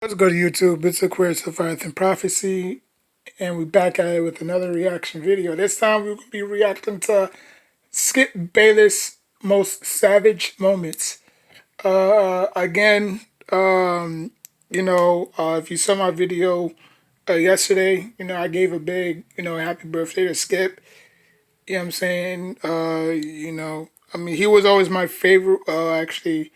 Let's go to YouTube. It's Aquarius of Earth and Prophecy, and we're back at it with another reaction video. This time we're going to be reacting to Skip Bayless' most savage moments. Again, if you saw my video yesterday, I gave a big, happy birthday to Skip. You know what I'm saying? He was always my favorite, actually.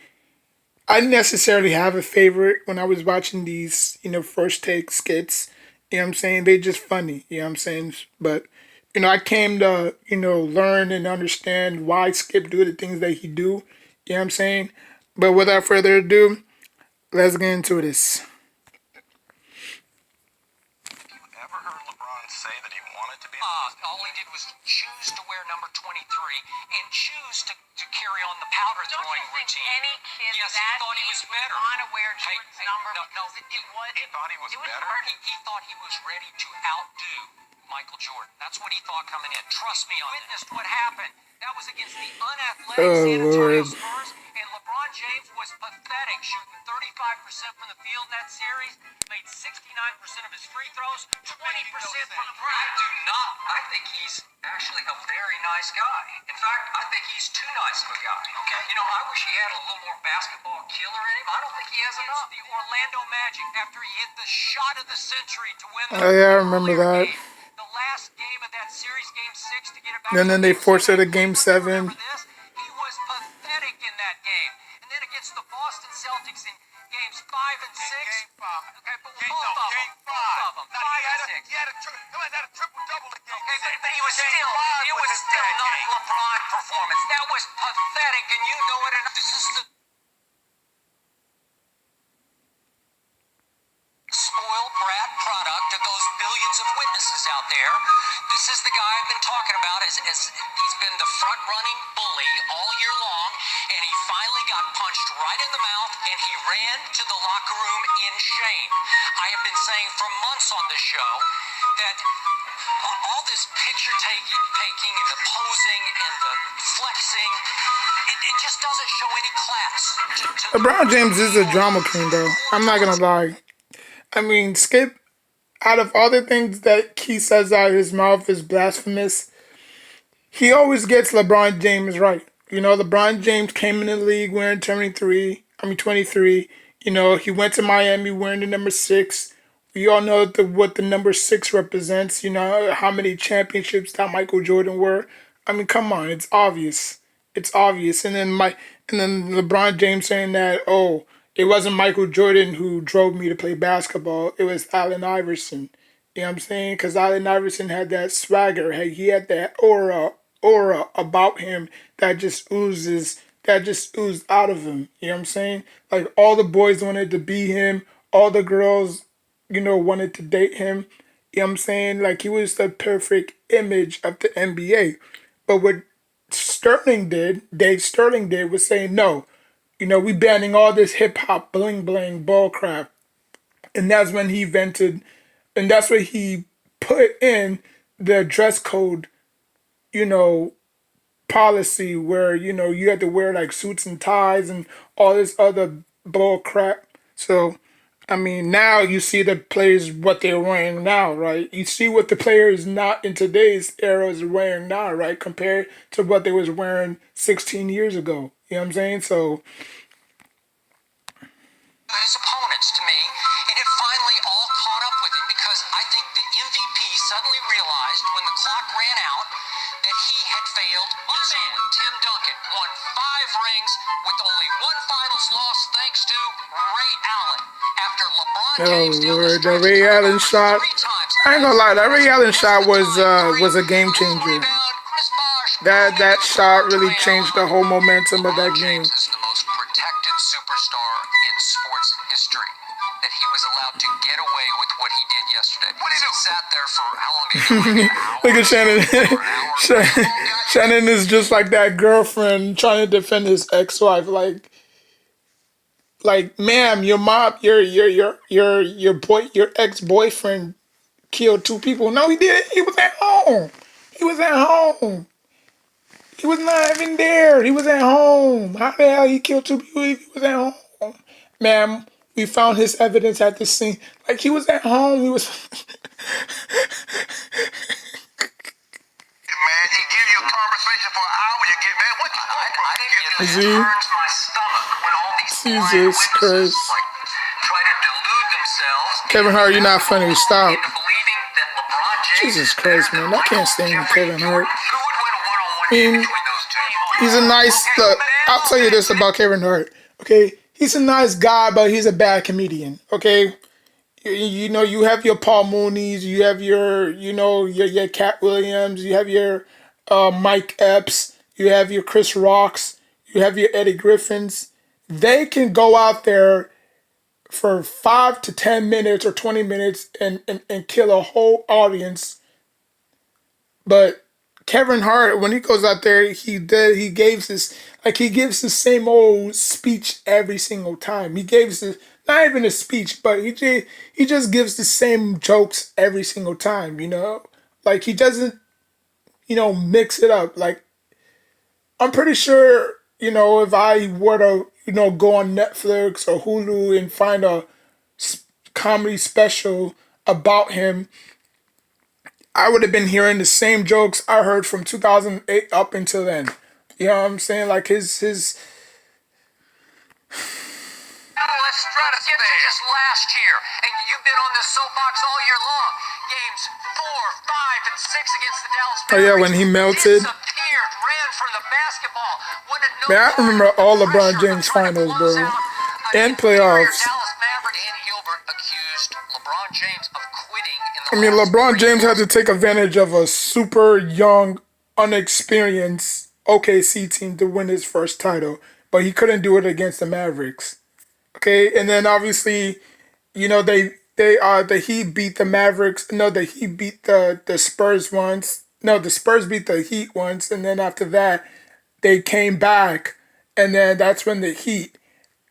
I didn't necessarily have a favorite when I was watching these, first take skits. You know what I'm saying? They just funny, you know what I'm saying? But, I came to, learn and understand why Skip do the things that he do. You know what I'm saying? But without further ado, let's get into this. Ever heard LeBron say that he wanted to be? All he did was choose to wear number 23 and choose to carry on the powder throwing routine. Any kid yes, that he thought he was better. Want to wear Jordan's number? No, he thought he was better. He thought he was ready to outdo Michael Jordan. That's what he thought coming in. Trust me on this. Witnessed what happened. That was against the unathletic San Antonio Spurs, and LeBron James was pathetic, shooting 35% from the field in that series, made 69% of his free throws, 20% from the ground. I do not. I think he's actually a very nice guy. In fact, I think he's too nice of a guy. Okay. I wish he had a little more basketball killer in him. I don't think he has enough. The Orlando Magic, after he hit the shot of the century to win the I remember that. game, the last game of that series, game 6, to get it back. And then they forced it to game 7. He was pathetic in that game. And then against the Boston Celtics in games 5 and 6. Game 5. Okay, but both of them. Game 5. Both of them. 5 and 6. He had a triple-double in game 6. But it was still not a LeBron performance. That was pathetic, and you know it. And this is the spoiled brat product of those billions of witnesses out there. This is the guy I've been talking about. As he's been the front-running bully all year long, and he finally got punched right in the mouth, and he ran to the locker room in shame. I have been saying for months on this show that all this picture taking and the posing and the flexing, it just doesn't show any class. LeBron James is a drama king, though. I'm not gonna lie. Skip, out of all the things that he says out of his mouth is blasphemous, he always gets LeBron James right. LeBron James came in the league wearing 23. He went to Miami wearing the number 6. We all know what the number 6 represents. How many championships that Michael Jordan were. Come on, it's obvious. It's obvious. And then LeBron James saying that, oh, it wasn't Michael Jordan who drove me to play basketball. It was Allen Iverson. You know what I'm saying? Because Allen Iverson had that swagger. He had that aura about him that just oozed out of him. You know what I'm saying? Like, all the boys wanted to be him. All the girls, wanted to date him. You know what I'm saying? Like, he was the perfect image of the NBA. But what Dave Sterling did was saying, no, we banning all this hip hop bling bling bull crap. And that's when he invented, and that's what he put in the dress code, policy where, you had to wear like suits and ties and all this other bull crap. So, now you see the players, what they're wearing now, right? You see what the players not in today's era is wearing now, right? Compared to what they was wearing 16 years ago. You know what I'm saying? So, his opponents to me, and it finally all caught up with him because I think the MVP suddenly realized when the clock ran out that he had failed miserably. Tim Duncan won 5 rings with only 1 finals loss thanks to Ray Allen. After LeBron James the Ray Allen shot. I ain't gonna lie, that Ray Allen shot was a game changer. That shot really changed the whole momentum of that game. James is the most protected superstar in sports history. That he was allowed to get away with what he did yesterday. What did he sat there for how long did he Look at Shannon. Shannon is just like that girlfriend trying to defend his ex-wife. Like, ma'am, your mom, your ex-boyfriend killed 2 people. No, he didn't. He was at home. He was at home. He was not even there. He was at home. How the hell he killed 2 people if he was at home? Ma'am, We found his evidence at the scene. Like he was at home. He was. Man, he give you a conversation for an hour. You get mad. What you want, bro? I didn't get Is that. It he? turns my stomach when all these blind Jesus witnesses Christ. like try to delude themselves. Kevin Hart, you're not funny. Stop. Into believing that LeBron James Jesus is Christ, better man. than I can't Michael stand Jeffrey Kevin Hart. Who would win a one-on-one I mean, game between those two? he's a nice. Look, I'll tell you this about Kevin Hart. Okay, he's a nice guy, but he's a bad comedian. Okay, you know, you have your Paul Mooney's, you have your, you know, your Cat Williams, you have your Mike Epps, you have your Chris Rocks, you have your Eddie Griffins. They can go out there for 5 to 10 minutes or 20 minutes and kill a whole audience. But Kevin Hart, when he goes out there, he gives the same old speech every single time. He gives this, not even a speech, but he just gives the same jokes every single time, you know? Like he doesn't, you know, mix it up. Like I'm pretty sure, you know, if I were to, you know, go on Netflix or Hulu and find a comedy special about him, I would have been hearing the same jokes I heard from 2008 up until then. You know what I'm saying? Like his Let's get to just last year, and you've been on this soapbox all year long. Games 4, 5, and 6 against the Dallas Oh yeah, when Mavericks he melted. disappeared, ran from the basketball. Wanted no Man, I part remember of the all LeBron pressure of James trying to finals, close bro. out And an inferior playoffs. Dallas Maverick. And Gilbert accused LeBron James of quitting in the I mean, last LeBron 3 James had quarters. to take advantage of a super young, unexperienced OKC team to win his first title, but he couldn't do it against the Mavericks. Okay, and then obviously, you know, the Heat beat the Mavericks. No, the Heat beat the Spurs once. No, the Spurs beat the Heat once, and then after that, they came back, and then that's when the Heat,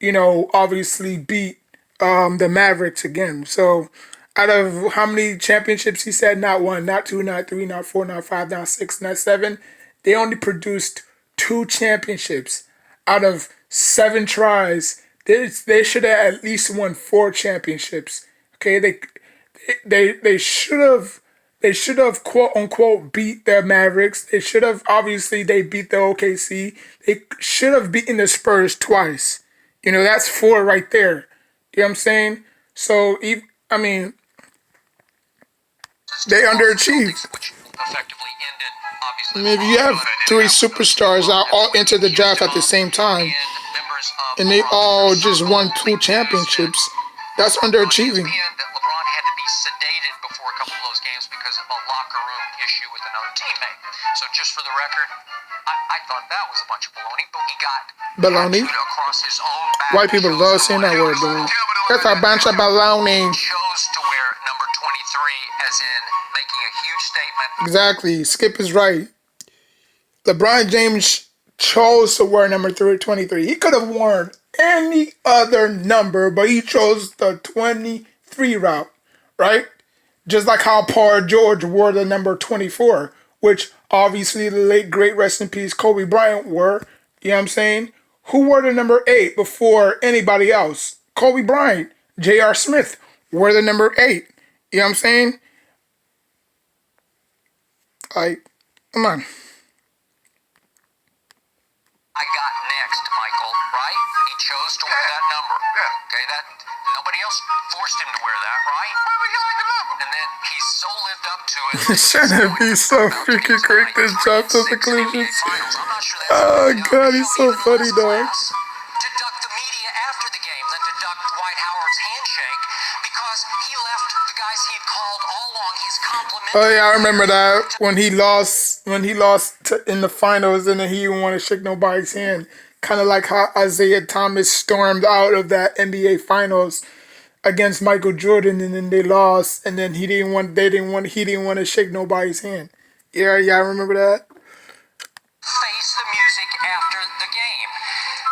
you know, obviously beat the Mavericks again. So out of how many championships he said, not one, not two, not three, not four, not five, not six, not seven. They only produced 2 championships out of 7 tries. They should have at least won 4 championships. Okay, they should have quote unquote beat the Mavericks. They should have obviously they beat the OKC. They should have beaten the Spurs twice. You know, that's 4 right there. You know what I'm saying? So I mean, they underachieved. Which effectively ended, obviously, I mean, if you have 3 superstars that all enter the draft at the same time, and they all just won 2 championships, that's underachieving. That LeBron had to be sedated before a couple of those games because of a locker room issue with another teammate. So just for the record, I thought that was a bunch of baloney, but he got Baloney? across his own back. White people love saying that word, bro. That's a bunch of baloney. Chose to wear number 23 as in making a huge statement. Exactly. Skip is right. LeBron James chose to wear number 23. He could have worn any other number, but he chose the 23 route, right? Just like how Paul George wore the number 24, which obviously the late great rest in peace Kobe Bryant wore. You know what I'm saying? Who wore the number 8 before anybody else? Kobe Bryant. J.R. Smith wore the number 8. You know what I'm saying? Like, come on. I got next, Michael, right? He chose to wear that number. Yeah. Okay, that nobody else forced him to wear that, right? Maybe he liked the number. And then he so lived up to it. Shouldn't it be so freaking quick to jump to conclusions? Oh God, he's so funny, dog. To duck the media after the game than to duck Dwight Howard's handshake because he left the guys he had called all along his complimentary. Oh yeah, I remember that when he lost in the finals and then he didn't want to shake nobody's hand. Kind of like how Isaiah Thomas stormed out of that NBA finals against Michael Jordan and then they lost and then he didn't want to shake nobody's hand. Yeah, I remember that. Face the music after the game.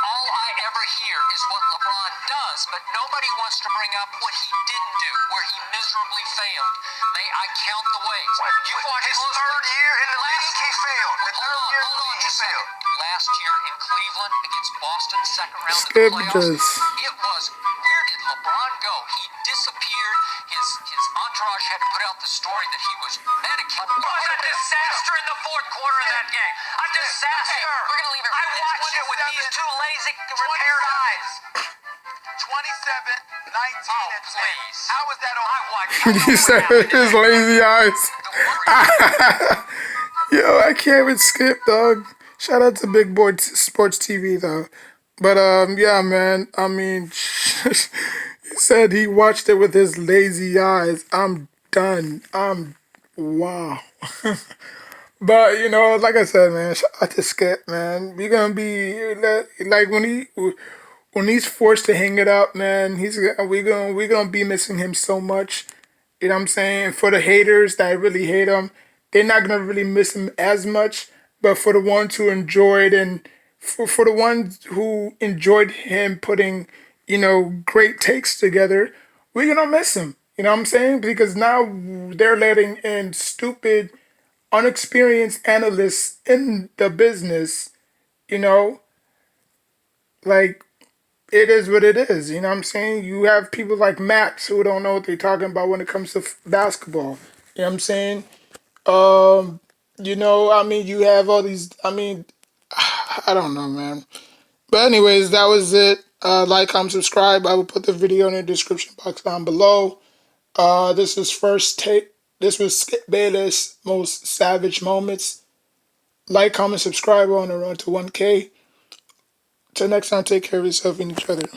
All I ever hear is what LeBron does, but nobody wants to bring up what he didn't do, where he miserably failed. May I count the ways? You watched His closely. third year in the league, he failed. The third year in the league, he failed. Last year in Cleveland against Boston, second round of the Skip playoffs. just. It was, where did LeBron Josh had to put out the story that he was medicated. It was a disaster in the fourth quarter of that game. A disaster. Hey, we're gonna leave it. I watched it with these two lazy, repaired eyes. 27, 19, Oh, and 10. please. How was that on? I watched He said his lazy eyes. Yo, I can't even skip, dog. Shout out to Big Boy Sports TV though. But yeah, man. I mean, he said he watched it with his lazy eyes. I'm done. Wow. But you know, like I said, man, shout out to Skip, man. We gonna be like when he's forced to hang it up, man. We gonna be missing him so much. You know what I'm saying? For the haters that really hate him, they're not gonna really miss him as much. But for the ones who enjoyed and for the ones who enjoyed him putting, great takes together, we're gonna miss him. You know what I'm saying? Because now they're letting in stupid, unexperienced analysts in the business, you know, like it is what it is. You know what I'm saying? You have people like Max who don't know what they're talking about when it comes to basketball. You know what I'm saying? I mean, you have all these. I mean, I don't know, man. But anyways, that was it. Like, comment, subscribe. I will put the video in the description box down below. This was first take. This was Skip Bayless' most savage moments. Like, comment, subscribe. On the run to 1K. Till next time, take care of yourself and each other.